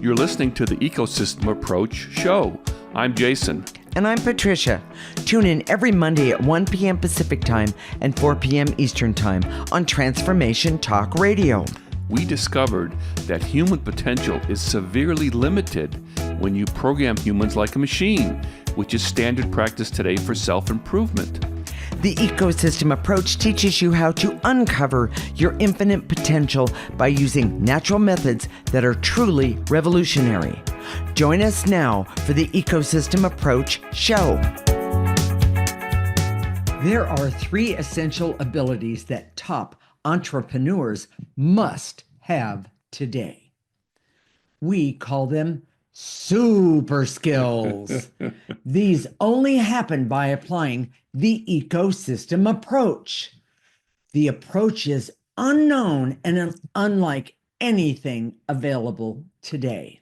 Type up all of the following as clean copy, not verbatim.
You're listening to the Ecosystem Approach show. I'm Jason. And I'm Patricia. Tune in every Monday at 1 p.m. Pacific Time and 4 p.m. Eastern Time on Transformation Talk Radio. We discovered that human potential is severely limited when you program humans like a machine, which is standard practice today for self-improvement. The Ecosystem Approach teaches you how to uncover your infinite potential by using natural methods that are truly revolutionary. Join us now for the Ecosystem Approach show. There are 3 essential abilities that top entrepreneurs must have today. We call them Superskills. These only happen by applying the ecosystem approach. The approach is unknown and unlike anything available today.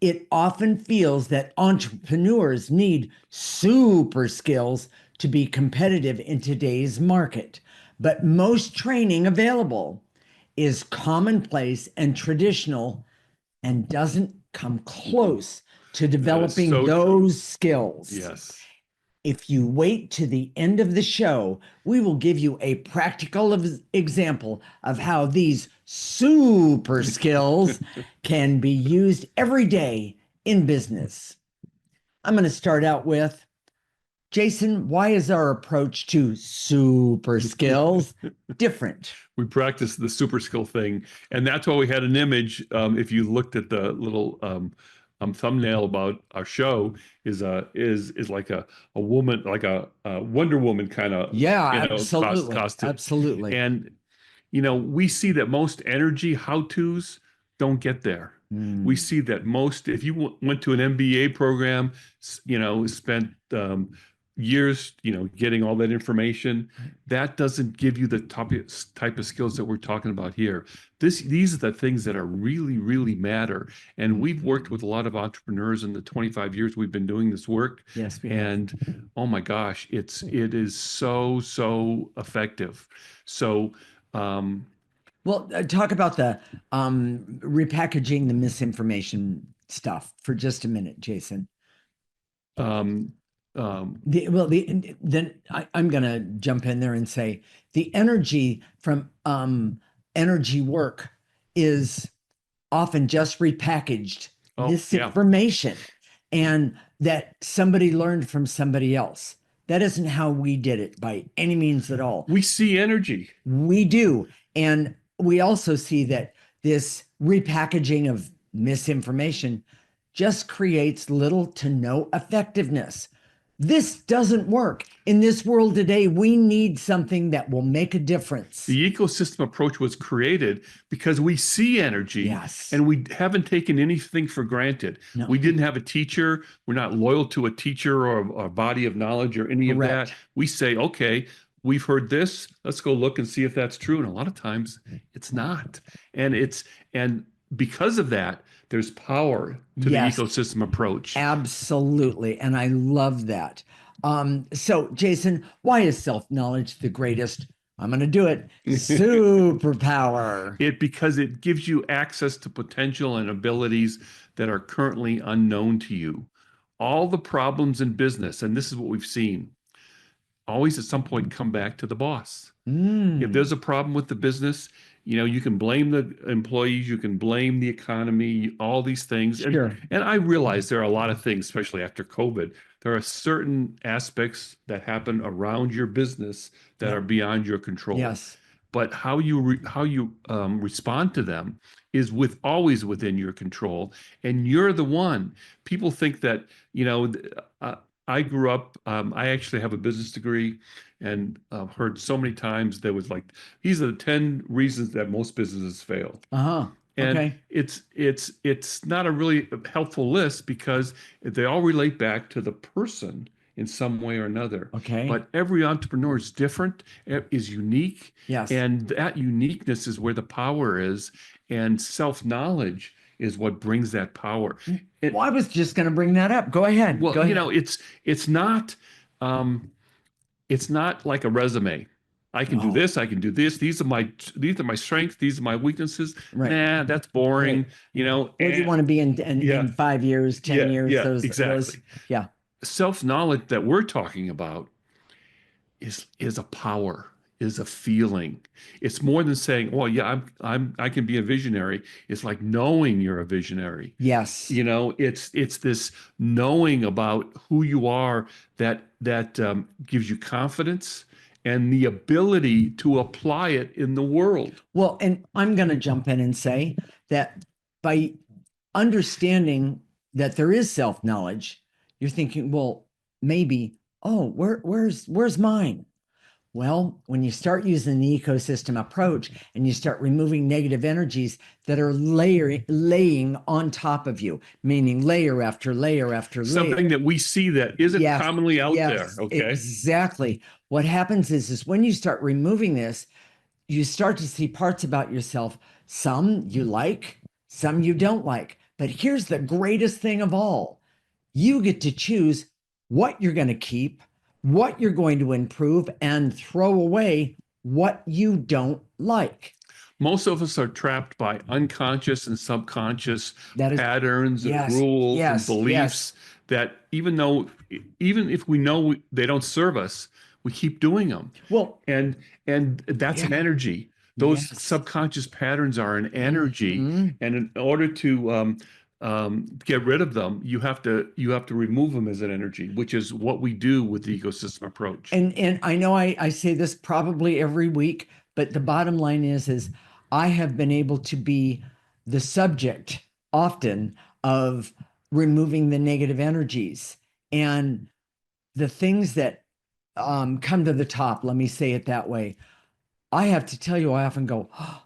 It often feels that entrepreneurs need super skills to be competitive in today's market, but most training available is commonplace and traditional and doesn't come close to developing those skills. Yes. If you wait to the end of the show, we will give you a practical example of how these super skills can be used every day in business. I'm going to start out with, Jason, why is our approach to super skills different? We practiced the super skill thing, and that's why we had an image. If you looked at the little thumbnail about our show, is like a woman, like a Wonder Woman kind of absolutely costume. Absolutely. And we see that most energy how-tos don't get there. We see that most, if you went to an MBA program, spent years, getting all that information, that doesn't give you the type of skills that we're talking about here. These are the things that are really, really matter. And we've worked with a lot of entrepreneurs in the 25 years we've been doing this work. Yes, we and have. Oh my gosh, it is so effective. So, well, talk about the repackaging the misinformation stuff for just a minute, Jason. um, Then I'm going to jump in there and say the energy from energy work is often just repackaged misinformation, and that somebody learned from somebody else. That isn't how we did it by any means at all. We see energy. We do. And we also see that this repackaging of misinformation just creates little to no effectiveness. This doesn't work. In this world today, we need something that will make a difference. The ecosystem approach was created because we see energy. Yes. And we haven't taken anything for granted. No. We didn't have a teacher. We're not loyal to a teacher or a body of knowledge or any Correct. of that. We say, okay, we've heard this. Let's go look and see if that's true. And a lot of times it's not. And because of that, there's power to the ecosystem approach. Absolutely. And I love that. So, Jason, why is self-knowledge the greatest, I'm going to do it, superpower? Because it gives you access to potential and abilities that are currently unknown to you. All the problems in business, and this is what we've seen, always at some point come back to the boss. If there's a problem with the business, you can blame the employees, you can blame the economy, all these things. Sure. And I realize there are a lot of things, especially after COVID, there are certain aspects that happen around your business that are beyond your control. Yes. But how you respond to them is always within your control, and you're the one. People think that, I grew up, I actually have a business degree, and heard so many times there was like, these are the 10 reasons that most businesses fail. And okay. it's not a really helpful list because they all relate back to the person in some way or another. Okay. But every entrepreneur is different, is unique. Yes. And that uniqueness is where the power is, and self-knowledge is what brings that power. Well, I was just going to bring that up. Go ahead. Well, Go ahead. it's not like a resume. I can do Oh, this, I can do this. These are my strengths, these are my weaknesses. right. Nah, that's boring, Right. you know. Where do you want to be in Yeah, 5 years, 10 yeah, years? yeah, Those, exactly. yeah. Self-knowledge that we're talking about is a power, is a feeling. It's more than saying, "Well, yeah, I can be a visionary." It's like knowing you're a visionary. Yes. It's this knowing about who you are that gives you confidence and the ability to apply it in the world. Well, and I'm going to jump in and say that by understanding that there is self-knowledge, you're thinking, well, maybe, oh, where's mine? Well, when you start using the ecosystem approach and you start removing negative energies that are laying on top of you, meaning layer after layer after layer. Something that we see that isn't Yes, commonly out there. yes, Okay. exactly. What happens is when you start removing this, you start to see parts about yourself. Some you like, some you don't like. But here's the greatest thing of all. You get to choose what you're going to keep, what you're going to improve, and throw away what you don't like. Most of us are trapped by unconscious and subconscious That is, patterns and yes, rules and yes, yes, beliefs that even if we know they don't serve us, we keep doing them. well, And that's an yeah, energy. Those yes. subconscious patterns are an energy, Mhm. and in order to get rid of them, you have to remove them as an energy, which is what we do with the ecosystem approach. And I know I say this probably every week, but the bottom line is I have been able to be the subject often of removing the negative energies and the things that come to the top. Let me say it that way. I have to tell you, I often go, oh,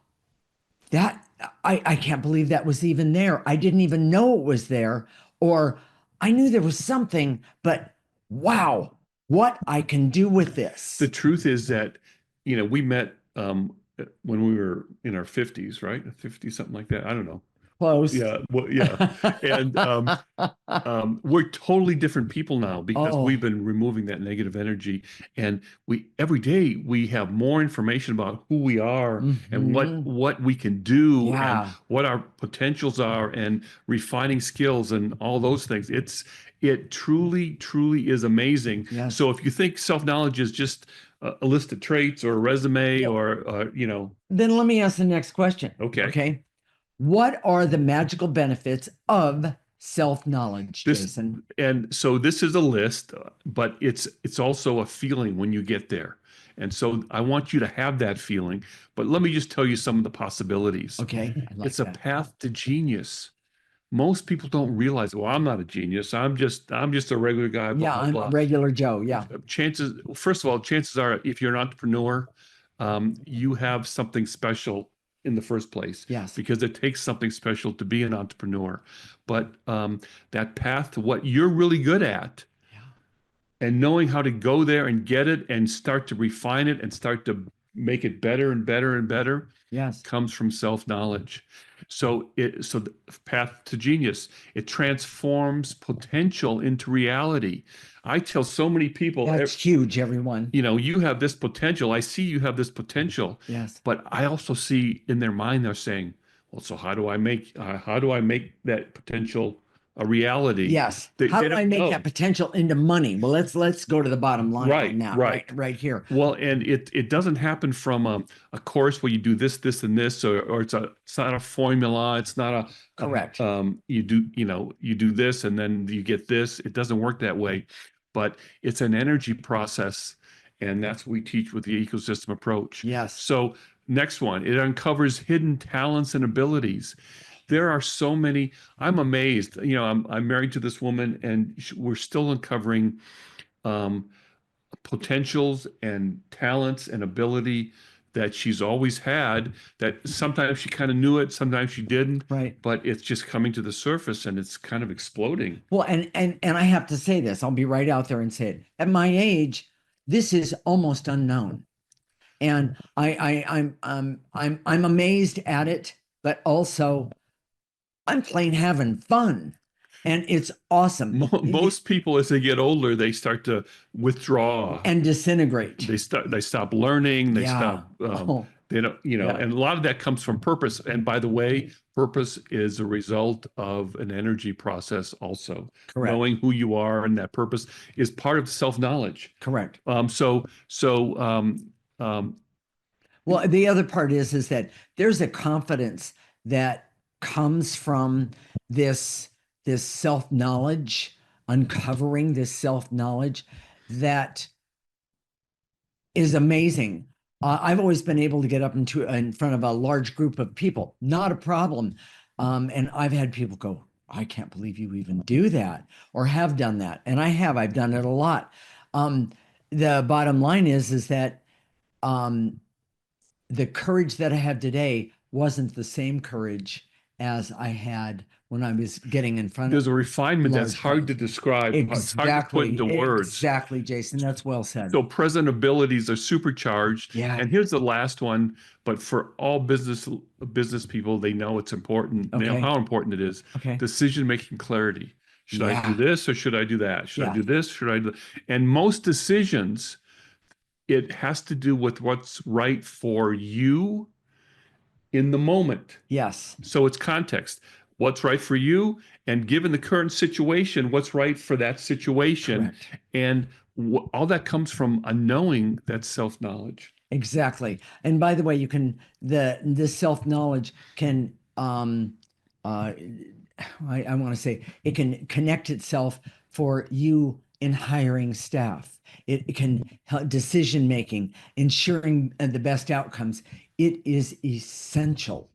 that I can't believe that was even there. I didn't even know it was there, or I knew there was something, but wow, what I can do with The this. truth is that, we met when we were in our 50s, right? 50, something like that. I don't know. Close. Yeah, well, yeah. And we're totally different people now because Oh, we've been removing that negative energy. And we every day we have more information about who we are and what mhm. what we can do and Yeah. what our potentials are and refining skills and all those things. It truly, truly is amazing. Yes. So if you think self-knowledge is just a list of traits or a resume Yep. or Then let me ask the next question. okay. Okay. What are the magical benefits of self-knowledge, This Jason? and so this is a list, but it's also a feeling when you get there. And so I want you to have that feeling. But let me just tell you some of the possibilities. Okay. I like It's a that. path to genius. Most people don't realize, well, I'm not a genius. I'm just a regular guy, blah, Yeah, blah, I'm blah. regular Joe. Yeah. First of all, chances are if you're an entrepreneur, you have something special in the first place Yes. because it takes something special to be an entrepreneur. But that path to what you're really good at Yeah. and knowing how to go there and get it and start to refine it and start to make it better and better and better Yes. comes from self-knowledge. So the path to genius, it transforms potential into reality. I tell so many people, That's huge, everyone. you have this potential. I see you have this potential, Yes. but I also see in their mind they're saying, well, so how do I make that potential a reality? Yes. They, How they do I don't make know. that potential into money? Well, let's go to the bottom line on Right, that right. right here. Well, and it doesn't happen from a course where you do this, this, and this, or it's not a formula. It's not Correct. you do this and then you get this. It doesn't work that way, but it's an energy process, and that's what we teach with the ecosystem approach. Yes. So next one, it uncovers hidden talents and abilities. There are so many. I'm amazed. I'm married to this woman, and we're still uncovering. Um, Potentials and talents and ability that she's always had that sometimes she kind of knew it, sometimes she didn't, Right. but it's just coming to the surface and it's kind of exploding. Well, and I have to say this. I'll be right out there and say it. At my age, this is almost unknown. And I'm amazed at it, but also I'm plain having fun. And it's awesome. Most people, as they get older, they start to withdraw. And disintegrate. They stop learning. They Yeah. stop. Oh, They don't. You know, yeah. and a lot of that comes from purpose. And by the way, purpose is a result of an energy process. Also, Correct. knowing who you are and that purpose is part of self-knowledge. Correct. Um, Well, the other part is that there's a confidence that comes from this this self-knowledge, uncovering this self-knowledge that is amazing. I've always been able to get up in front of a large group of people, not a problem. And I've had people go, "I can't believe you even do that or have done that." And I have. I've done it a lot. The bottom line is that um, the courage that I have today wasn't the same courage as I had when I was getting in front there's of a refinement that's large hard to crowds. describe. It's hard to put Exactly. into words. Exactly, Jason. That's well said. So present abilities are supercharged. Yeah. And here's the last one, but for all business people, they know it's important. They know Okay. how important it is. Okay. Decision-making clarity. Should I do Yeah. this or should I do that? Should I Yeah. do this? Should I do? And most decisions, it has to do with what's right for you in the moment. Yes. So it's context. What's right for you, and given the current situation, what's right for that situation. Correct. And all that comes from a knowing, that self-knowledge. Exactly. And by the way, you can this self-knowledge can I want to say it can connect itself for you in hiring staff. It can help decision making, ensuring the best outcomes. It is essential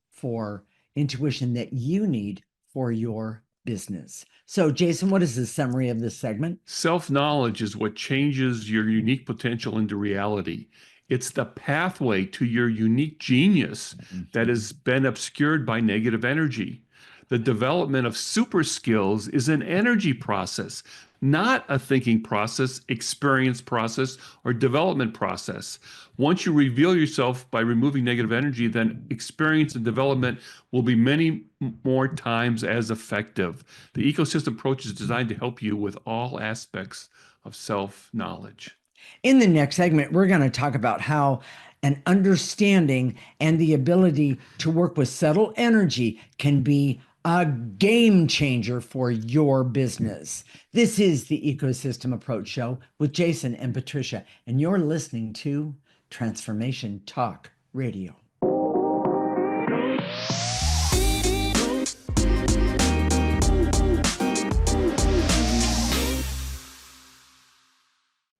for intuition that you need for your business. So, Jason, what is the summary of this segment? Self-knowledge is what changes your unique potential into reality. It's the pathway to your unique genius that has been obscured by negative energy. The development of super skills is an energy process, not a thinking process, experience process, or development process. Once you reveal yourself by removing negative energy, then experience and development will be many more times as effective. The ecosystem approach is designed to help you with all aspects of self-knowledge. In the next segment, we're going to talk about how an understanding and the ability to work with subtle energy can be a game changer for your business. This is the Ecosystem Approach Show with Jason and Patricia, and you're listening to Transformation Talk Radio.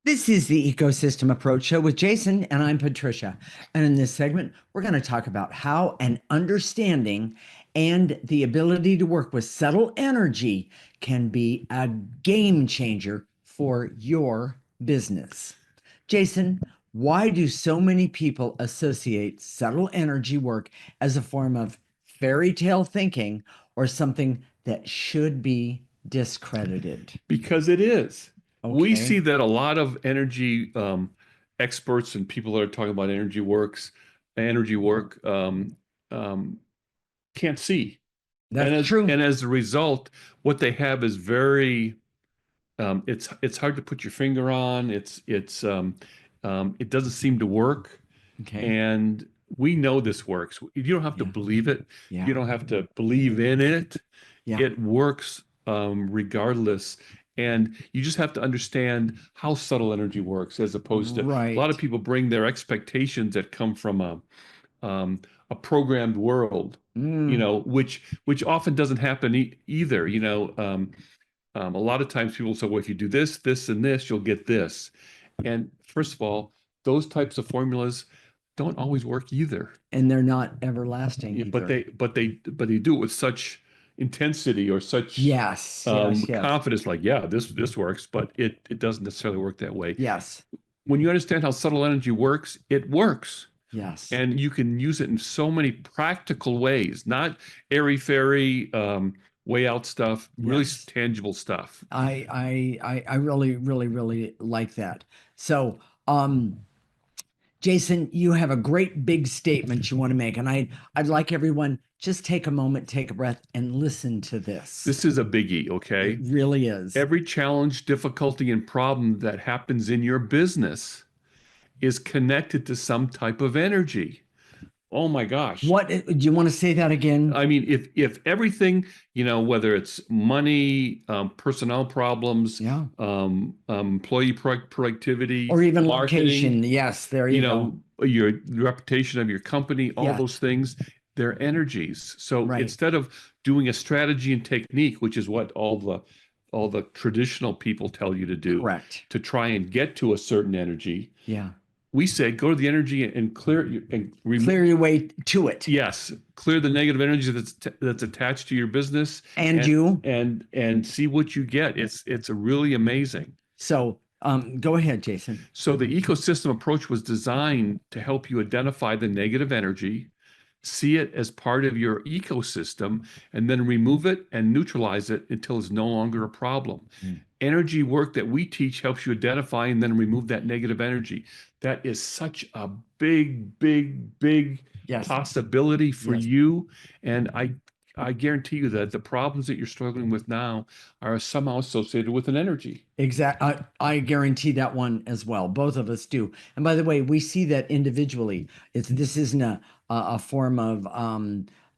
This is the Ecosystem Approach Show with Jason, and I'm Patricia. And in this segment, we're going to talk about how an understanding and the ability to work with subtle energy can be a game changer for your business. Jason, why do so many people associate subtle energy work as a form of fairy tale thinking or something that should be discredited? Because it is. We Okay. see that a lot of energy experts and people that are talking about energy work can't see. That's true. And as a result, what they have is very it's hard to put your finger on. It doesn't seem to work. Okay. And we know this works. You don't have to believe it. Yeah. You don't have to believe in it. Yeah. It works regardless. And you just have to understand how subtle energy works, as opposed to Right. a lot of people bring their expectations that come from a programmed world, you know, which often doesn't happen either. You know, a lot of times people say, well, if you do this, this, and this, you'll get this. And first of all, those types of formulas don't always work either. And they're not everlasting Yeah, either. but they do it with such intensity or such Yes. confidence, like, yeah, this works, but it doesn't necessarily work that way. Yes. When you understand how subtle energy works, it works. Yes. And you can use it in so many practical ways, not airy-fairy, way out stuff, really Yes. tangible stuff. I really, really, really like that. So, Jason, you have a great big statement you want to make, and I'd like everyone just take a moment, take a breath, and listen to this. This is a biggie, okay? It really is. Every challenge, difficulty, and problem that happens in your business is connected to some type of energy. Oh my gosh. What do you want to say that again? I mean, if everything, whether it's money, personnel problems, Yeah. employee productivity, Or even marketing, location. Yes, there you go. your reputation of your company, all Yeah. those things, they're energies. So Right. instead of doing a strategy and technique, which is what all the traditional people tell you to do, Correct. to try and get to a certain energy, Yeah. we say go to the energy and clear and remove. Clear your way to it. Yes, clear the negative energy that's attached to your business And you. and see what you get. It's really amazing. So go ahead, Jason. So the ecosystem approach was designed to help you identify the negative energy, see it as part of your ecosystem, and then remove it and neutralize it until it's no longer a problem. Energy work that we teach helps you identify and then remove that negative energy. That is such a big, big, big Yes. possibility for Yes. you. And I guarantee you that the problems that you're struggling with now are somehow associated with an energy. Exactly. I guarantee that one as well. Both of us do. And by the way, we see that individually. This isn't a form of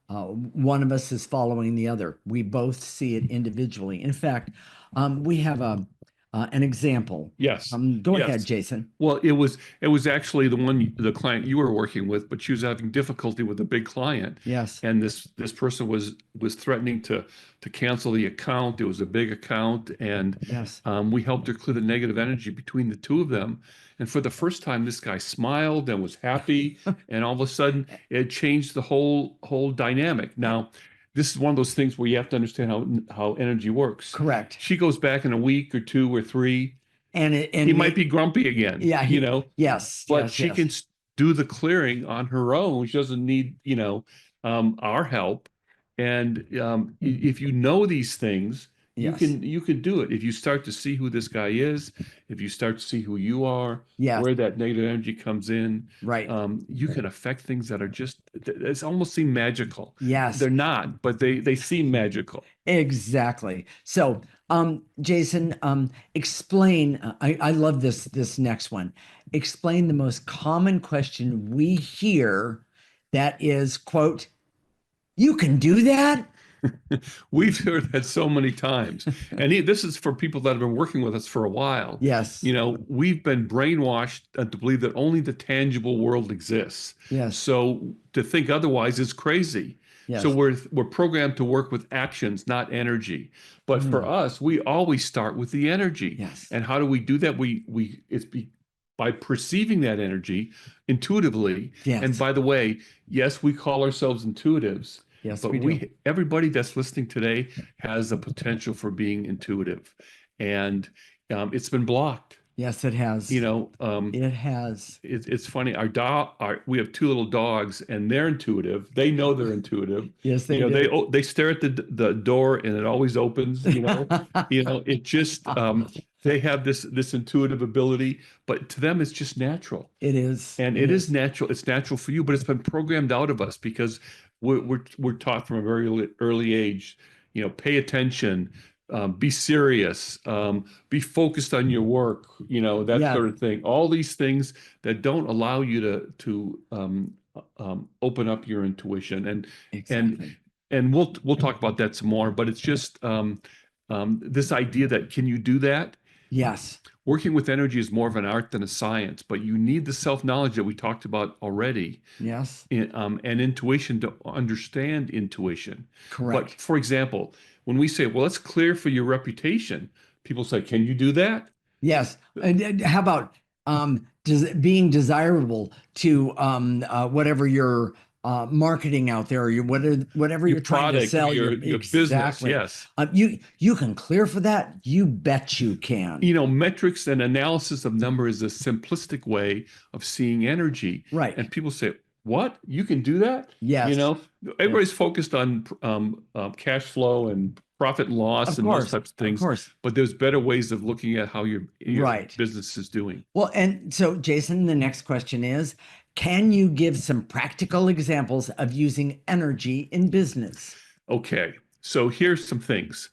one of us is following the other. We both see it individually. In fact, we have an example. Yes. Go Yes. ahead, Jason. Well, it was actually the client you were working with, but she was having difficulty with a big client. Yes. And this person was threatening to cancel the account. It was a big account, and Yes. we helped her clear the negative energy between the two of them. And for the first time, this guy smiled and was happy, and all of a sudden, it changed the whole dynamic. Now, this is one of those things where you have to understand how energy works. Correct. She goes back in a week or 2 or 3. And He might be grumpy again. Yeah. Yes. But yes, she yes. can do the clearing on her own. She doesn't need, our help. And if you know these things, Yes. you can do it. If you start to see who this guy is, if you start to see who you are, Yes. where that negative energy comes in, Right. you can affect things that are it's almost seem magical. Yes. They're not, but they seem magical. Exactly. So, Jason, explain. I love this next one. Explain the most common question we hear that is, quote, "You can do that?" We've heard that so many times. And this is for people that have been working with us for a while. Yes. We've been brainwashed to believe that only the tangible world exists. Yes. So to think otherwise is crazy. Yes. So we're programmed to work with actions, not energy. But for us, we always start with the energy. Yes. And how do we do that? By perceiving that energy intuitively. Yes. And by the way, yes, we call ourselves intuitives. Yes, But we do. everybody that's listening today has the potential for being intuitive, and it's been blocked. Yes, it has. It has. It's funny. We have 2 little dogs, and they're intuitive. They know they're intuitive. Yes, they do. They stare at the door, and it always opens. It just they have this intuitive ability, but to them it's just natural. It is. And it is natural. It's natural for you, but it's been programmed out of us because we're taught from a very early age, pay attention, be serious, be focused on your work, that sort of thing. All these things that don't allow you to open up your intuition, Exactly. and we'll talk about that some more. But it's just this idea that can you do that? Yes. Working with energy is more of an art than a science, but you need the self-knowledge that we talked about already. Yes. And intuition to understand intuition. Correct. But for example, when we say, well, let's clear for your reputation, people say, can you do that? Yes. And how about being desirable to whatever you're marketing out there, or whatever you're trying to product, sell, your business, yes. You can clear for that. You bet you can. Metrics and analysis of number is a simplistic way of seeing energy. Right. And people say, what? You can do that? You Yes. know, Yes. everybody's focused on cash flow and profit and loss Of and those course. types of Of things, course. but there's better ways of looking at how your Right. business is doing. Well, and so Jason, the next question is, can you give some practical examples of using energy in business? Okay, so here's some things.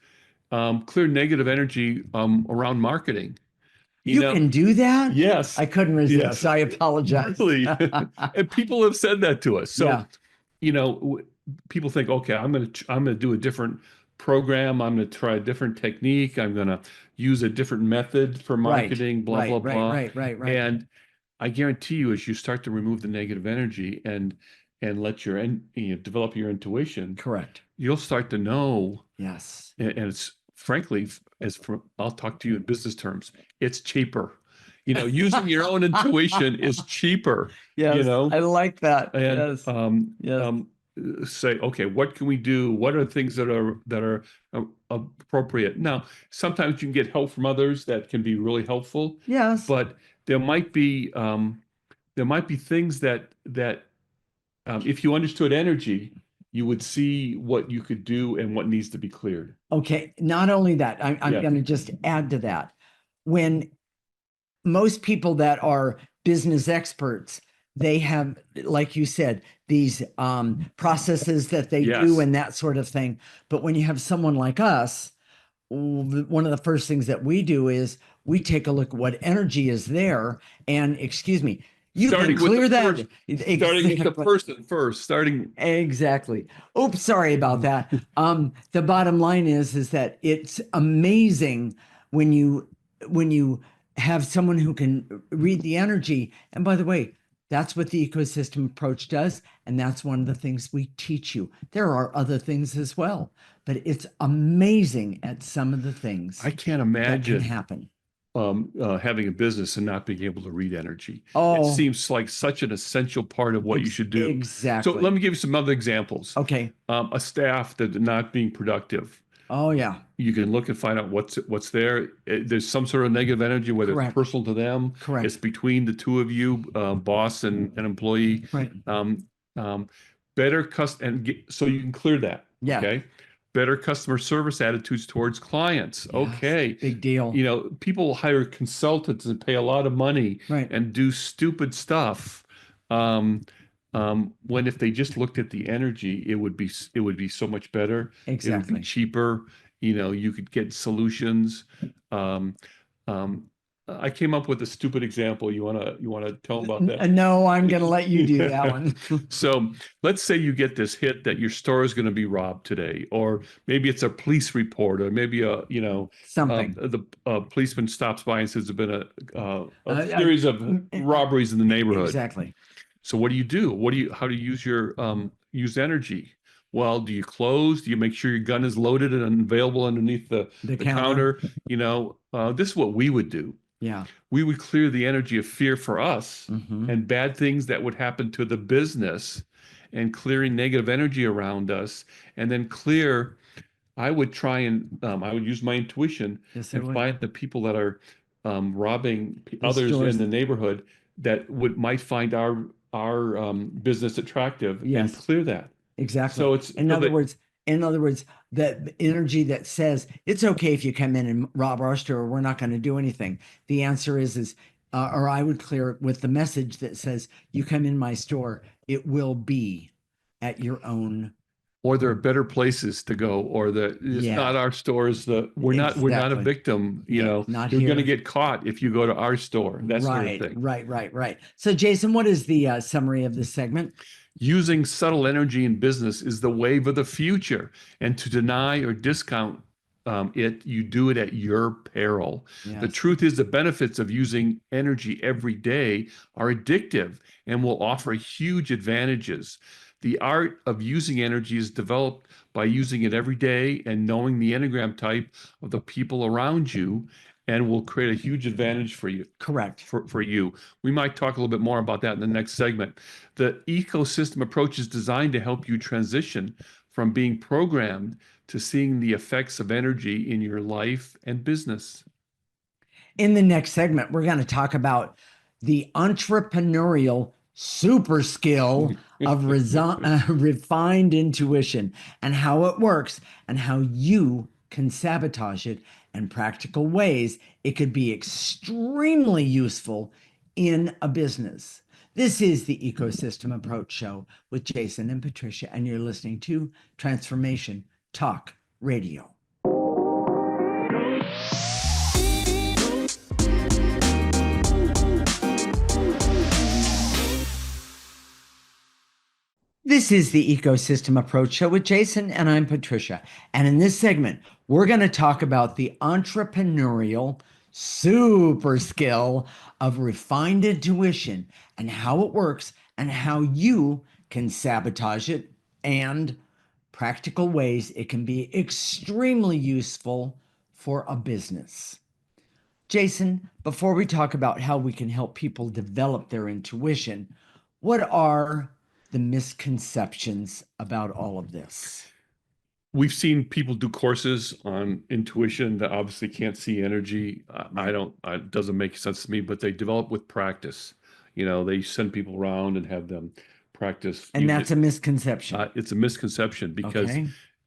Clear negative energy around marketing. You You know, can do that? yes, I couldn't resist. yes, I apologize. really. And people have said that to us. So, Yeah. you know, people think, okay, I'm gonna do a different program. I'm gonna try a different technique. I'm gonna use a different method for Right. marketing, blah, Right. blah, Right. blah. Right. Right. Right. And I guarantee you, as you start to remove the negative energy and let develop your intuition, Correct. you'll start to know. Yes. And it's frankly, I'll talk to you in business terms, it's cheaper. Using your own intuition is cheaper, Yes. I like that. and Yes. Yes. say, okay, what can we do? What are things that are appropriate? Now, sometimes you can get help from others that can be really helpful, Yes. but there might be things that if you understood energy, you would see what you could do and what needs to be cleared. Okay. Not only that, I'm Yeah. going to just add to that. When most people that are business experts, they have, like you said, these processes that they Yes. do and that sort of thing. But when you have someone like us, one of the first things that we do is we take a look at what energy is there. And excuse me, you Starting can with clear the that. person, starting with the person first, starting. Exactly. Oops, sorry about that. The bottom line is that it's amazing when you have someone who can read the energy. And by the way, that's what the ecosystem approach does, and that's one of the things we teach you. There are other things as well, but it's amazing at some of the things I can't that can imagine happen. having a business and not being able to read energy. It Oh, seems like such an essential part of what you should do. So exactly. let me give you some other examples. Okay. A staff that are not being productive. Oh, yeah. You can look and find out what's there. There's some sort of negative energy, whether Correct. it's personal to them, Correct. it's between the two of you, boss and employee. Right. Better so you can clear that. Yeah. Okay. Better customer service attitudes towards clients. Yes, Okay. big deal. People hire consultants and pay a lot of money Right. and do stupid stuff. When if they just looked at the energy, it would be so much better. It would Exactly. be cheaper. You could get solutions. Um, I came up with a stupid example. You wanna tell them about that? No, I'm going to let you do that one. So let's say you get this hit that your store is going to be robbed today, or maybe it's a police report, or maybe Something. the policeman stops by and says there's been a series of robberies in the neighborhood. Exactly. So what do you do? How do you use your use energy? Well, do you close? Do you make sure your gun is loaded and available underneath the counter? This is what we would do. Yeah. We would clear the energy of fear for us Mhm. and bad things that would happen to the business, and clearing negative energy around us, and then I would try and I would use my intuition Yes, I and would. find the people that are robbing The others stores. in the neighborhood that might find our business attractive and Yes. clear that. Exactly. So it's in other words, the energy that says it's okay if you come in and rob our store, we're not going to do anything. The answer is, or I would clear it with the message that says, you come in my store, it will be at your own. Or there are better places to go, or it's Yeah. not our stores. We're not a Exactly. victim. Not You're going to here. get caught if you go to our store. That sort of thing. Right. So, Jason, what is the summary of this segment? Using subtle energy in business is the wave of the future, and to deny or discount you do it at your peril. Yes. The truth is, the benefits of using energy every day are addictive and will offer huge advantages. The art of using energy is developed by using it every day and knowing the Enneagram type of the people around you, and will create a huge advantage for you. Correct. For you. We might talk a little bit more about that in the next segment. The ecosystem approach is designed to help you transition from being programmed to seeing the effects of energy in your life and business. In the next segment, we're going to talk about the entrepreneurial super skill of refined intuition and how it works and how you can sabotage it and practical ways it could be extremely useful in a business. This is the Ecosystem Approach Show with Jason and Patricia, and you're listening to Transformation Talk Radio. This is the Ecosystem Approach Show with Jason, and I'm Patricia. And in this segment, we're going to talk about the entrepreneurial super skill of refined intuition and how it works and how you can sabotage it and practical ways it can be extremely useful for a business. Jason, before we talk about how we can help people develop their intuition, what are the misconceptions about all of this? We've seen people do courses on intuition that obviously can't see energy. It doesn't make sense to me, but they develop with practice. They send people around and have them practice. And that's a misconception. It's a misconception because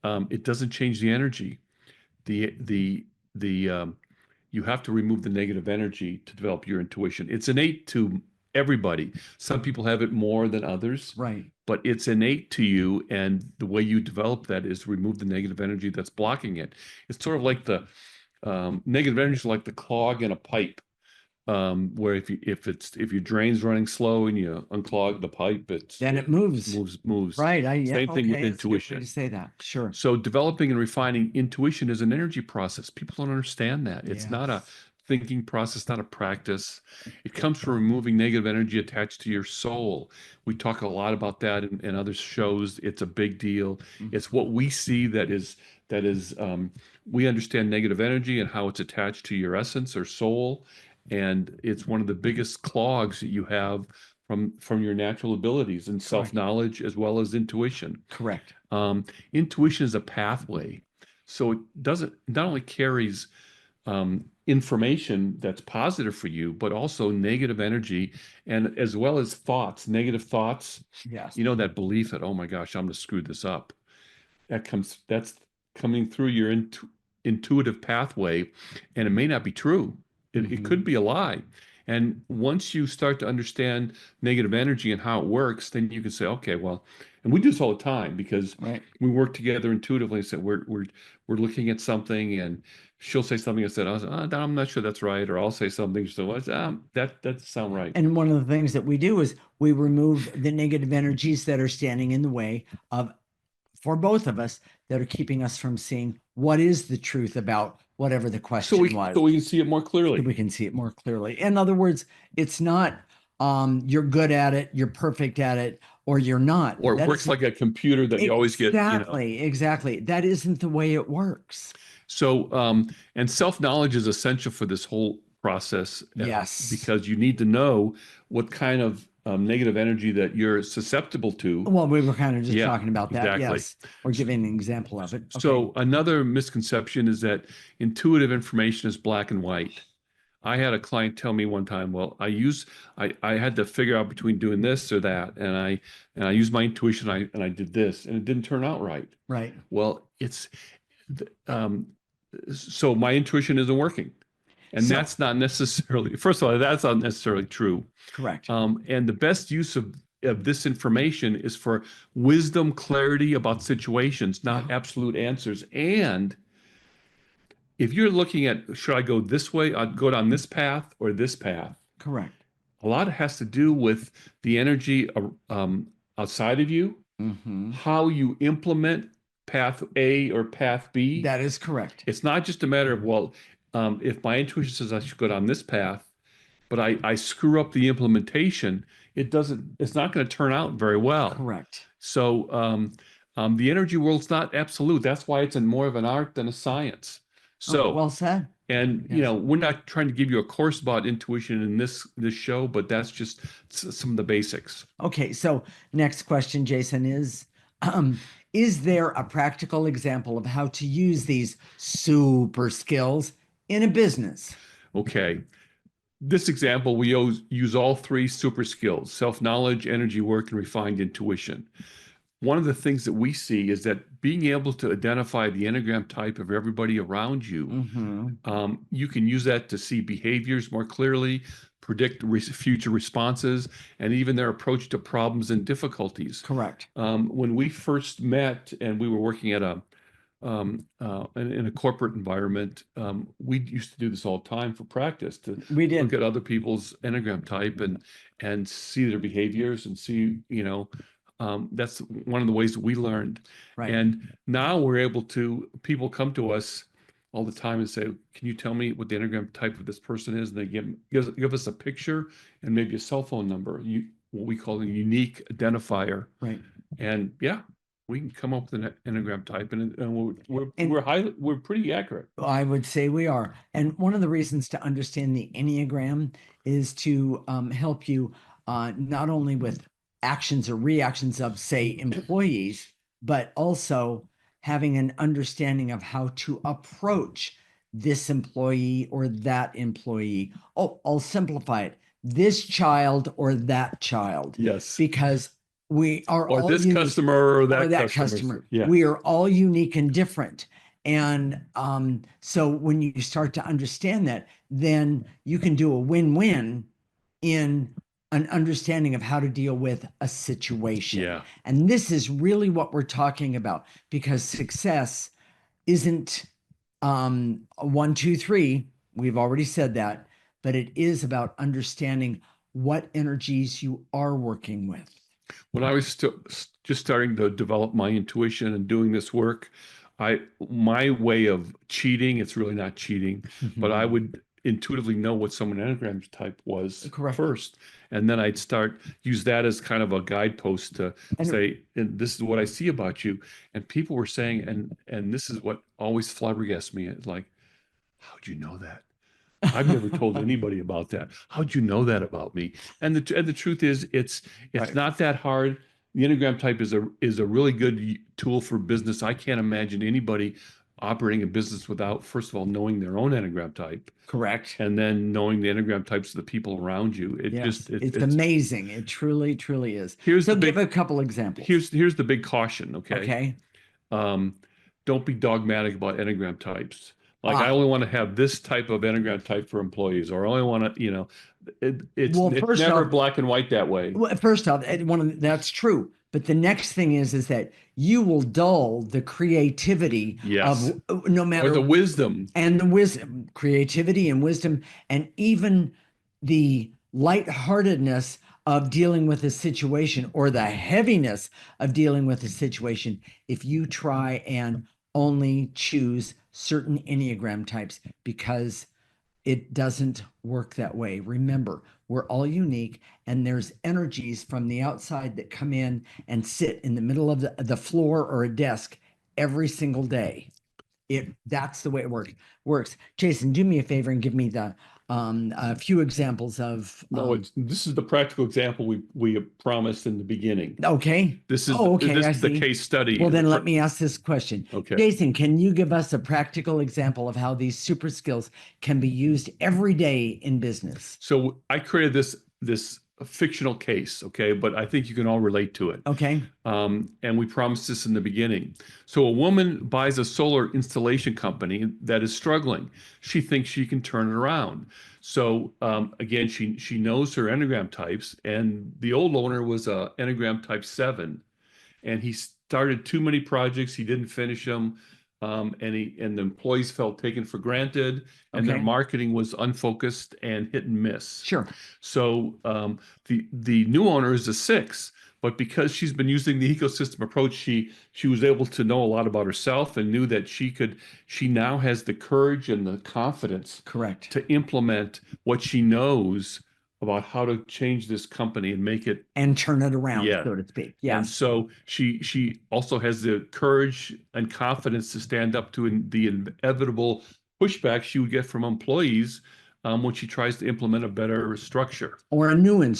it doesn't change the energy. You have to remove the negative energy to develop your intuition. It's innate to everybody. Some people have it more than others. Right. But it's innate to you, and the way you develop that is remove the negative energy that's blocking it. It's sort of like the negative energy is like the clog in a pipe, where if your drain's running slow and you unclog the pipe, then it moves. Right. Same thing with intuition. You say that, sure. So developing and refining intuition is an energy process. People don't understand that. It's not a thinking process, not a practice. It comes from removing negative energy attached to your soul. We talk a lot about that in other shows. It's a big deal. It's what we see that is we understand negative energy and how it's attached to your essence or soul. And it's one of the biggest clogs that you have from your natural abilities and self-knowledge as well as intuition. Correct. Intuition is a pathway. So it not only carries information that's positive for you, but also negative energy, and as well as negative thoughts. Yes. That belief that, oh my gosh, I'm going to screw this up. That's coming through your intuitive pathway, and it may not be true. It could be a lie. And once you start to understand negative energy and how it works, then you can say, okay, well, and we do this all the time because we work together intuitively. So we're looking at something, and she'll say something. I said, I'm not sure that's right, or I'll say something. So that doesn't sound right. And one of the things that we do is we remove the negative energies that are standing in the way for both of us, that are keeping us from seeing what is the truth about whatever the question was. So we can see it more clearly. We can see it more clearly. In other words, it's not you're good at it, you're perfect at it, or you're not. Or it works like a computer that you always get. Exactly. That isn't the way it works. So, and self-knowledge is essential for this whole process. Yes. Because you need to know what kind of negative energy that you're susceptible to. Well, we were kind of just talking about that. Exactly. Yes. Or giving an example of it. Okay. So another misconception is that intuitive information is black and white. I had a client tell me one time, well, I had to figure out between doing this or that, and I used my intuition and I did this, and it didn't turn out right. Right. Well, so my intuition isn't working. And that's not necessarily, first of all, that's not necessarily true. Correct. And the best use of this information is for wisdom, clarity about situations, not absolute answers. And if you're looking at, should I go this way? I'd go down this path or this path. Correct. A lot has to do with the energy outside of you, how you implement path A or path B. That is correct. It's not just a matter of, well, if my intuition says I should go down this path, but I screw up the implementation, it's not going to turn out very well. Correct. So the energy world's not absolute. That's why it's more of an art than a science. So well said. And we're not trying to give you a course about intuition in this show, but that's just some of the basics. Okay, so next question, Jason, is there a practical example of how to use these super skills in a business? Okay. this example, we use all three super skills: self-knowledge, energy work, and refined intuition. One of the things that we see is that being able to identify the Enneagram type of everybody around you, you can use that to see behaviors more clearly, predict future responses, and even their approach to problems and difficulties. Correct. When we first met and we were working at in a corporate environment, we used to do this all the time for practice, to We did. look at other people's Enneagram type and see their behaviors and see, that's one of the ways that we learned. Right. And now we're able to, people come to us all the time and say, can you tell me what the Enneagram type of this person is? And they give us a picture and maybe a cell phone number, what we call a unique identifier. Right. And yeah, we can come up with an Enneagram type, and we're pretty accurate. I would say we are. And one of the reasons to understand the Enneagram is to help you not only with actions or reactions of, say, employees, but also having an understanding of how to approach this employee or that employee. Oh, I'll simplify it. This child or that child. Yes. Because we are or all this unique, customer or that customer. Yeah. We are all unique and different. And so when you start to understand that, then you can do a win-win in an understanding of how to deal with a situation. Yeah. And this is really what we're talking about, because success isn't 1, 2, 3. We've already said that, but it is about understanding what energies you are working with. When I was just starting to develop my intuition and doing this work, my way of cheating, it's really not cheating, but I would intuitively know what someone Enneagram type was first. And then I'd use that as kind of a guidepost to say, and this is what I see about you. And people were saying, and this is what always flabbergasted me. It's like, how'd you know that? I've never told anybody about that. How'd you know that about me? And the truth is, it's not that hard. The Enneagram type is a really good tool for business. I can't imagine anybody operating a business without, first of all, knowing their own Enneagram type. Correct. And then knowing the Enneagram types of the people around you. It's amazing. It truly, truly is. Give a couple examples. Here's the big caution, okay? Okay. Don't be dogmatic about Enneagram types. Like, I only want to have this type of Enneagram type for employees, or I only want to, it's never black and white that way. Well, first off, that's true. But the next thing is that you will dull the creativity of no matter. Or the wisdom. And the wisdom, creativity and wisdom, and even the lightheartedness of dealing with a situation, or the heaviness of dealing with a situation, if you try and only choose certain Enneagram types, because it doesn't work that way. Remember, we're all unique, and there's energies from the outside that come in and sit in the middle of the floor or a desk every single day. That's the way it works. Jason, do me a favor and give me a few examples of. This is the practical example we promised in the beginning. Okay. This is the case study. Well, then let me ask this question. Okay. Jason, can you give us a practical example of how these super skills can be used every day in business? So I created this fictional case, okay, but I think you can all relate to it. Okay. And we promised this in the beginning. So a woman buys a solar installation company that is struggling. She thinks she can turn it around. So again, she knows her Enneagram types, and the old owner was a Enneagram type 7, and he started too many projects. He didn't finish them. And the employees felt taken for granted, and their marketing was unfocused and hit and miss. Sure. So the new owner is a 6, but because she's been using the ecosystem approach, she was able to know a lot about herself and knew that she now has the courage and the confidence to implement what she knows about how to change this company and make it and turn it around, so to speak. Yeah. And so she also has the courage and confidence to stand up to the inevitable pushback she would get from employees when she tries to implement a better structure or a new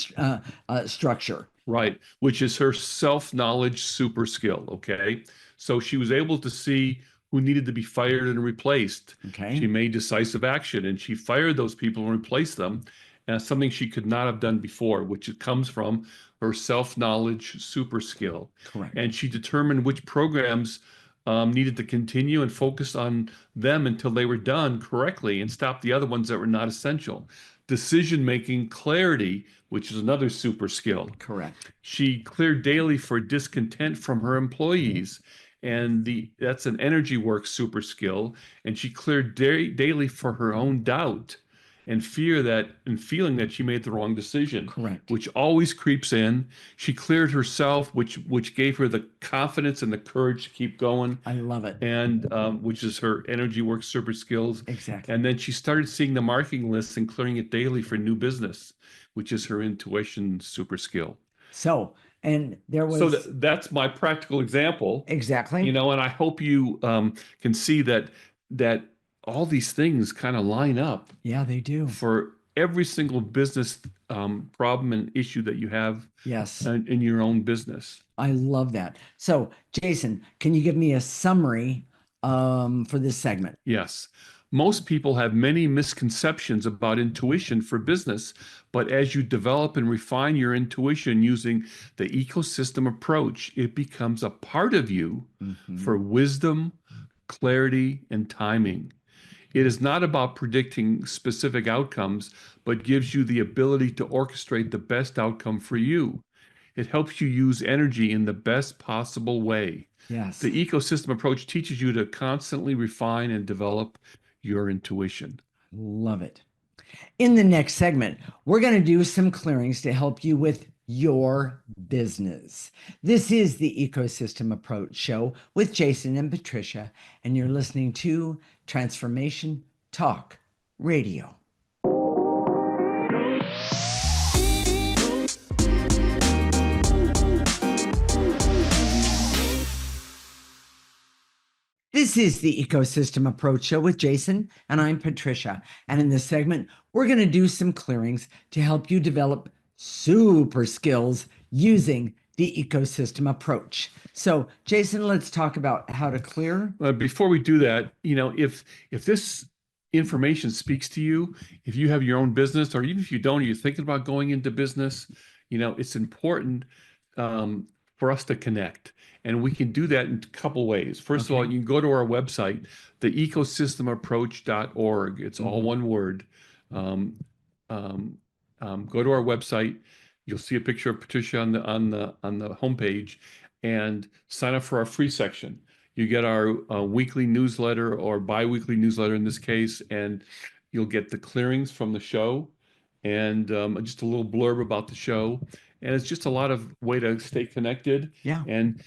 structure. Right, which is her self-knowledge super skill. Okay, so she was able to see who needed to be fired and replaced. Okay. She made decisive action, and she fired those people and replaced them. something she could not have done before, which it comes from her self-knowledge super skill. Correct. And she determined which programs needed to continue and focus on them until they were done correctly and stop the other ones that were not essential. Decision-making clarity, which is another super skill. Correct. She cleared daily for discontent from her employees, and that's an energy work super skill. And she cleared daily for her own doubt and feeling that she made the wrong decision. Correct. Which always creeps in. She cleared herself, which gave her the confidence and the courage to keep going. I love it. And which is her energy work super skills. Exactly. And then she started seeing the marketing list and clearing it daily for new business, which is her intuition super skill. So, and there was. So that's my practical example. Exactly. And I hope you can see that all these things kind of line up. Yeah, they do. For every single business problem and issue that you have. Yes. In your own business. I love that. So, Jason, can you give me a summary for this segment? Yes. Most people have many misconceptions about intuition for business, but as you develop and refine your intuition using the ecosystem approach, it becomes a part of you for wisdom, clarity, and timing. It is not about predicting specific outcomes, but gives you the ability to orchestrate the best outcome for you. It helps you use energy in the best possible way. Yes. The ecosystem approach teaches you to constantly refine and develop your intuition. Love it. In the next segment, we're going to do some clearings to help you with your business. This is the Ecosystem Approach Show with Jason and Patricia, and you're listening to Transformation Talk Radio. This is the Ecosystem Approach Show with Jason, and I'm Patricia. And in this segment, we're going to do some clearings to help you develop super skills using the ecosystem approach. So, Jason, let's talk about how to clear. Before we do that, if this information speaks to you, if you have your own business, or even if you don't, or you're thinking about going into business, it's important for us to connect. And we can do that in a couple ways. First of all, you can go to our website, theecosystemapproach.org. It's all one word. Go to our website. You'll see a picture of Patricia on the homepage, and sign up for our free section. You get our weekly newsletter or bi-weekly newsletter in this case, and you'll get the clearings from the show and just a little blurb about the show. And it's just a lot of way to stay connected. Yeah. And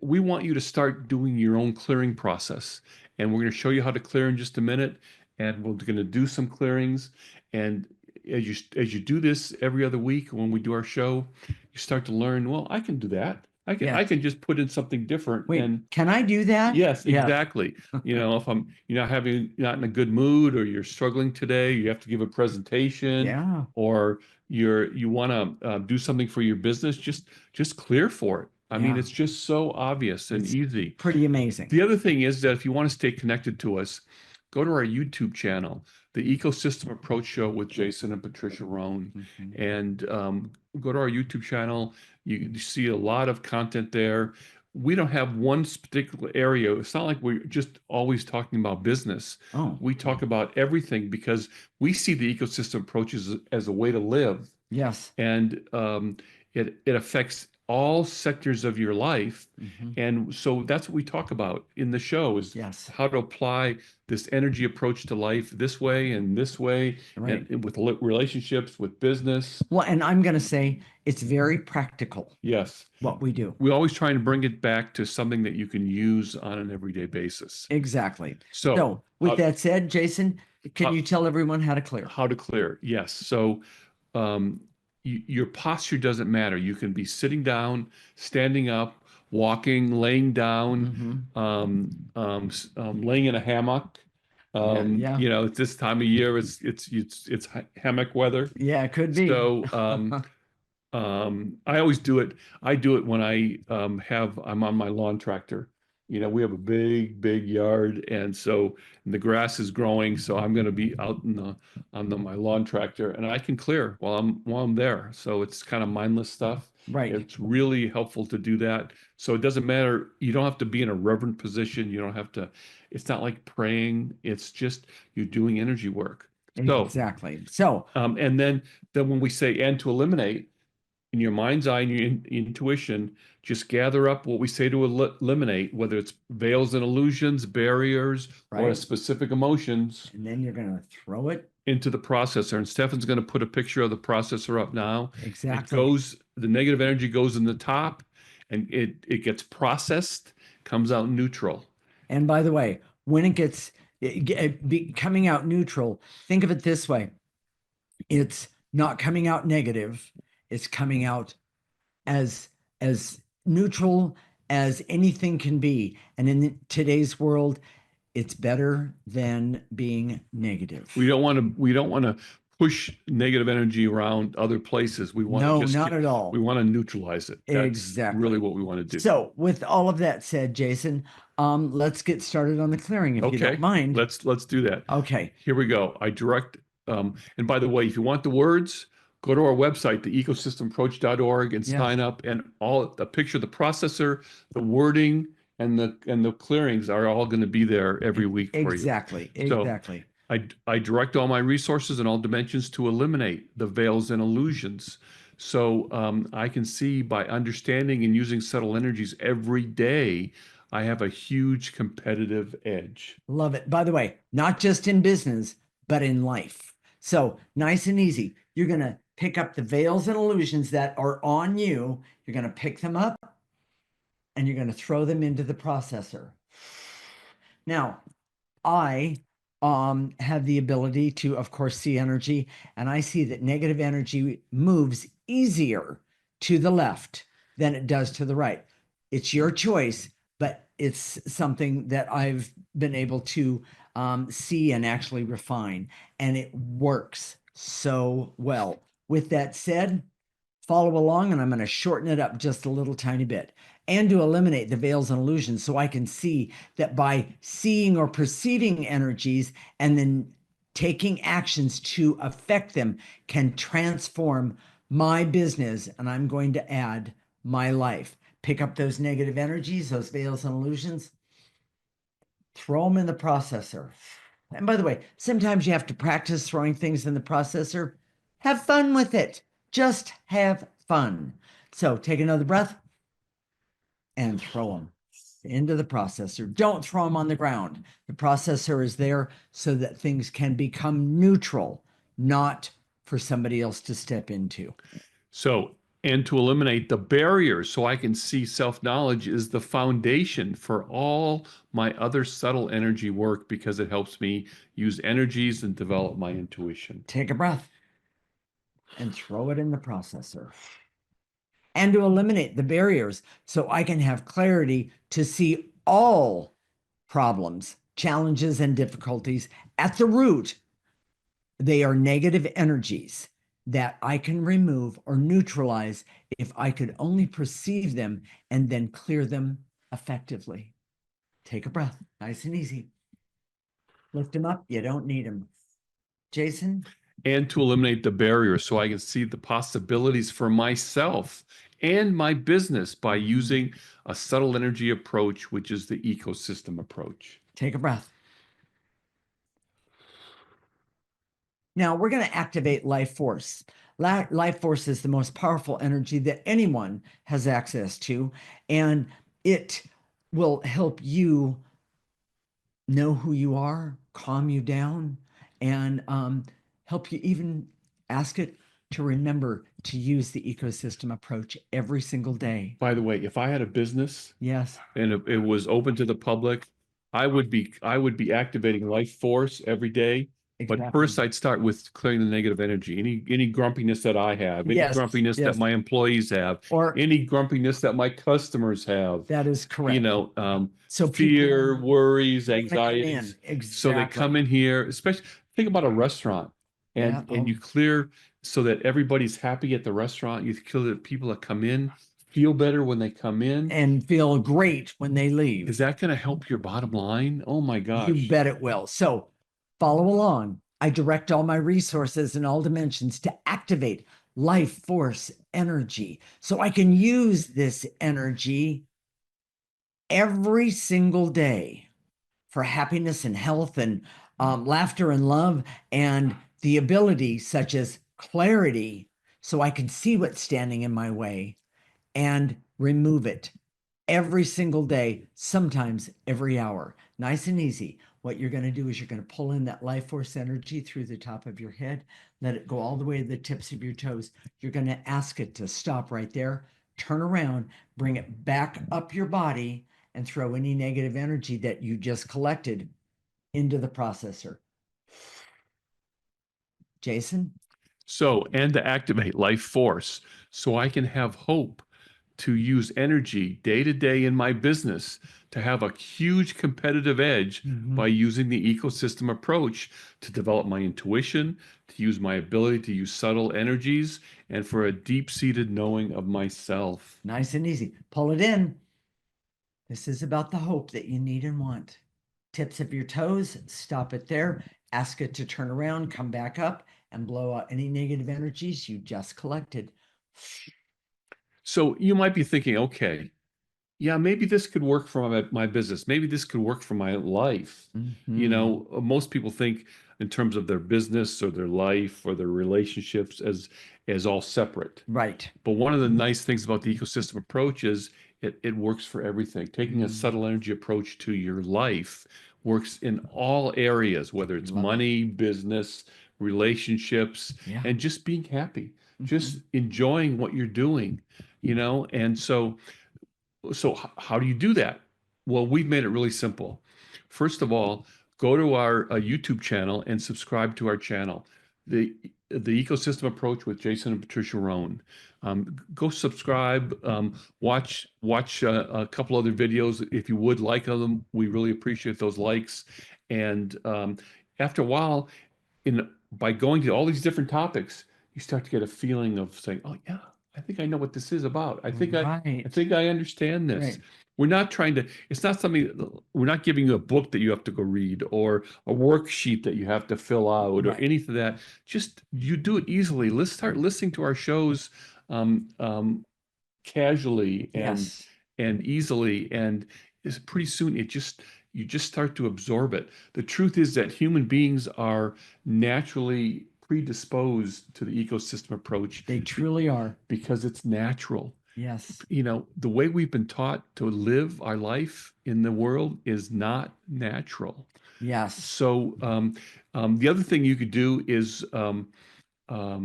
we want you to start doing your own clearing process. And we're going to show you how to clear in just a minute. And we're going to do some clearings. And as you do this every other week when we do our show, you start to learn, well, I can do that. I can just put in something different. Wait, can I do that? Yes, exactly. If I'm not in a good mood, or you're struggling today, you have to give a presentation, or you want to do something for your business, just clear for it. I mean, it's just so obvious and easy. Pretty amazing. The other thing is that if you want to stay connected to us, go to our YouTube channel, the Ecosystem Approach Show with Jason and Patricia Roan, and go to our YouTube channel. You see a lot of content there. We don't have one particular area. It's not like we're just always talking about business. We talk about everything because we see the ecosystem approaches as a way to live. Yes. And it affects all sectors of your life. And so that's what we talk about in the show, is how to apply this energy approach to life this way, and and with relationships, with business. Well, and I'm going to say it's very practical. Yes. What we do. We always try to bring it back to something that you can use on an everyday basis. Exactly. So with that said, Jason, can you tell everyone how to clear? How to clear. Yes. So your posture doesn't matter. You can be sitting down, standing up, walking, laying down, laying in a hammock. It's this time of year. It's hammock weather. Yeah, it could be. So I always do it. I do it when I'm on my lawn tractor. We have a big yard, and the grass is growing. So I'm going to be out my lawn tractor, and I can clear while I'm there. So it's kind of mindless stuff. Right. It's really helpful to do that. So it doesn't matter. You don't have to be in a reverent position. You don't have to. It's not like praying. It's just you're doing energy work. So Exactly. So, and then when we say and to eliminate, in your mind's eye and your intuition, just gather up what we say to eliminate, whether it's veils and illusions, barriers, or right. specific emotions, And then you're going to throw it. into the processor. And Stefan's going to put a picture of the processor up now. Exactly. The negative energy goes in the top, and it gets processed, comes out neutral. And by the way, when it gets coming out neutral, think of it this way. It's not coming out negative. It's coming out as neutral as anything can be. And in today's world, it's better than being negative. We don't want to push negative energy around other places. We want No, to just not at all. We want to neutralize it. That's Exactly. really what we want to do. So with all of that said, Jason, let's get started on the clearing if you don't mind. Let's do that. Okay. Here we go. I direct, and by the way, if you want the words, go to our website, theecosystemapproach.org, and sign up. And a picture of the processor, the wording, and the clearings are all going to be there every week for you. Exactly. So Exactly. I direct all my resources in all dimensions to eliminate the veils and illusions. So I can see by understanding and using subtle energies every day, I have a huge competitive edge. Love it. By the way, not just in business, but in life. So nice and easy. You're going to pick up the veils and illusions that are on you. You're going to pick them up and you're going to throw them into the processor. Now, I have the ability to, of course, see energy, and I see that negative energy moves easier to the left than it does to the right. It's your choice, but it's something that I've been able to see and actually refine, and it works so well. With that said, follow along, and I'm going to shorten it up just a little tiny bit. And to eliminate the veils and illusions, so I can see that by seeing or perceiving energies and then taking actions to affect them can transform my business, and I'm going to add my life. Pick up those negative energies, those veils and illusions, throw them in the processor. And by the way, sometimes you have to practice throwing things in the processor. Have fun with it. Just have fun. So take another breath and throw them into the processor. Don't throw them on the ground. The processor is there so that things can become neutral, not for somebody else to step into. So, and to eliminate the barriers so I can see self-knowledge is the foundation for all my other subtle energy work, because it helps me use energies and develop my intuition. Take a breath and throw it in the processor. And to eliminate the barriers so I can have clarity to see all problems, challenges, and difficulties at the root. They are negative energies that I can remove or neutralize if I could only perceive them and then clear them effectively. Take a breath, nice and easy. Lift them up, you don't need them. Jason? And to eliminate the barriers so I can see the possibilities for myself and my business by using a subtle energy approach, which is the ecosystem approach. Take a breath. Now we're going to activate life force. Life force is the most powerful energy that anyone has access to, and it will help you know who you are, calm you down, and help you even ask it to remember to use the ecosystem approach every single day. By the way, if I had a business, yes, and it was open to the public, I would be activating life force every day. exactly. But first, I'd start with clearing the negative energy. Any grumpiness that I have, any Yes, grumpiness yes. that my employees have, or any grumpiness that my customers have. that is correct. So fear, worries, anxieties. Exactly. So they come in here, especially think about a restaurant, and you clear so that everybody's happy at the restaurant. You clear the people that come in feel better when they come in and feel great when they leave. Is that going to help your bottom line? Oh my gosh. You bet it will. So follow along. I direct all my resources in all dimensions to activate life force energy so I can use this energy every single day for happiness and health and laughter and love and the ability such as clarity so I can see what's standing in my way and remove it every single day, sometimes every hour. Nice and easy. What you're going to do is you're going to pull in that life force energy through the top of your head, let it go all the way to the tips of your toes. You're going to ask it to stop right there, turn around, bring it back up your body, and throw any negative energy that you just collected into the processor. Jason? So, and to activate life force so I can have hope to use energy day to day in my business to have a huge competitive edge by using the ecosystem approach to develop my intuition, to use my ability to use subtle energies, and for a deep-seated knowing of myself. Nice and easy. Pull it in. This is about the hope that you need and want. Tips of your toes, stop it there. Ask it to turn around, come back up, and blow out any negative energies you just collected. So you might be thinking, okay, yeah, maybe this could work for my business. Maybe this could work for my life. You know, most people think in terms of their business or their life or their relationships as all separate. Right. But one of the nice things about the ecosystem approach is it works for everything. Taking a subtle energy approach to your life works in all areas, whether it's money, business, relationships, and just being happy, just enjoying what you're doing, you know? And so how do you do that? Well, we've made it really simple. First of all, go to our YouTube channel and subscribe to our channel, the Ecosystem Approach with Jason and Patricia Roan. Go subscribe, watch a couple other videos if you would like them. We really appreciate those likes. And after a while, by going to all these different topics, you start to get a feeling of saying, "Oh yeah, I think I know what this is about. I think I understand this." Right. We're not trying to, it's not something, we're not giving you a book that you have to go read or a worksheet that you have to fill out or anything of that. Just, you do it easily. Let's start listening to our shows casually and easily. And it's pretty soon, you just start to absorb it. The truth is that human beings are naturally predisposed to the ecosystem approach. They truly are. Because it's natural. Yes. You know, the way we've been taught to live our life in the world is not natural. Yes. So the other thing you could do is go to our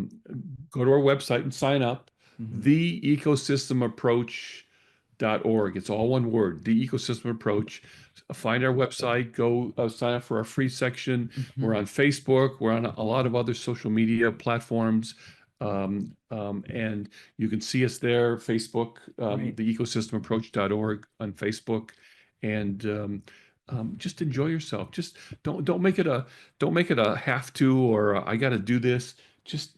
website and sign up, theecosystemapproach.org. It's all one word, the ecosystem approach. Find our website, go sign up for our free section. We're on Facebook. We're on a lot of other social media platforms. And you can see us there, Facebook, theecosystemapproach.org on Facebook, and just enjoy yourself. Just don't make it a have to or I got to do this. Just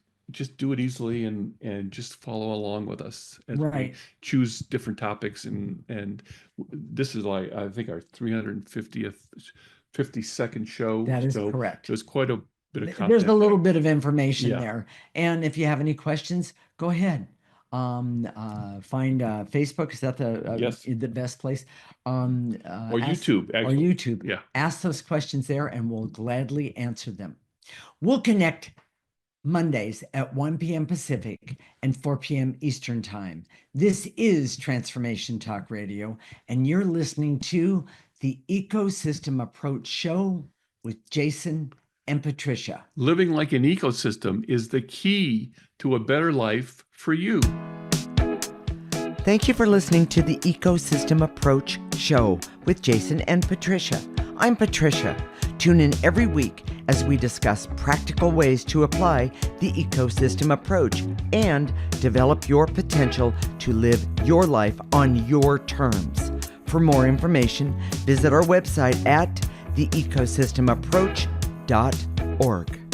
do it easily and just follow along with us as we choose different topics. And this is like, I think, our 52nd show. That is correct. There's quite a bit of content. There's a little bit of information there. And if you have any questions, go ahead. Find Facebook. Is that the best place? Or YouTube, actually. Or YouTube. Yeah. Ask those questions there and we'll gladly answer them. We'll connect Mondays at 1 p.m. Pacific and 4 p.m. Eastern Time. This is Transformation Talk Radio, and you're listening to the Ecosystem Approach Show with Jason and Patricia. Living like an ecosystem is the key to a better life for you. Thank you for listening to the Ecosystem Approach Show with Jason and Patricia. I'm Patricia. Tune in every week as we discuss practical ways to apply the ecosystem approach and develop your potential to live your life on your terms. For more information, visit our website at theecosystemapproach.org.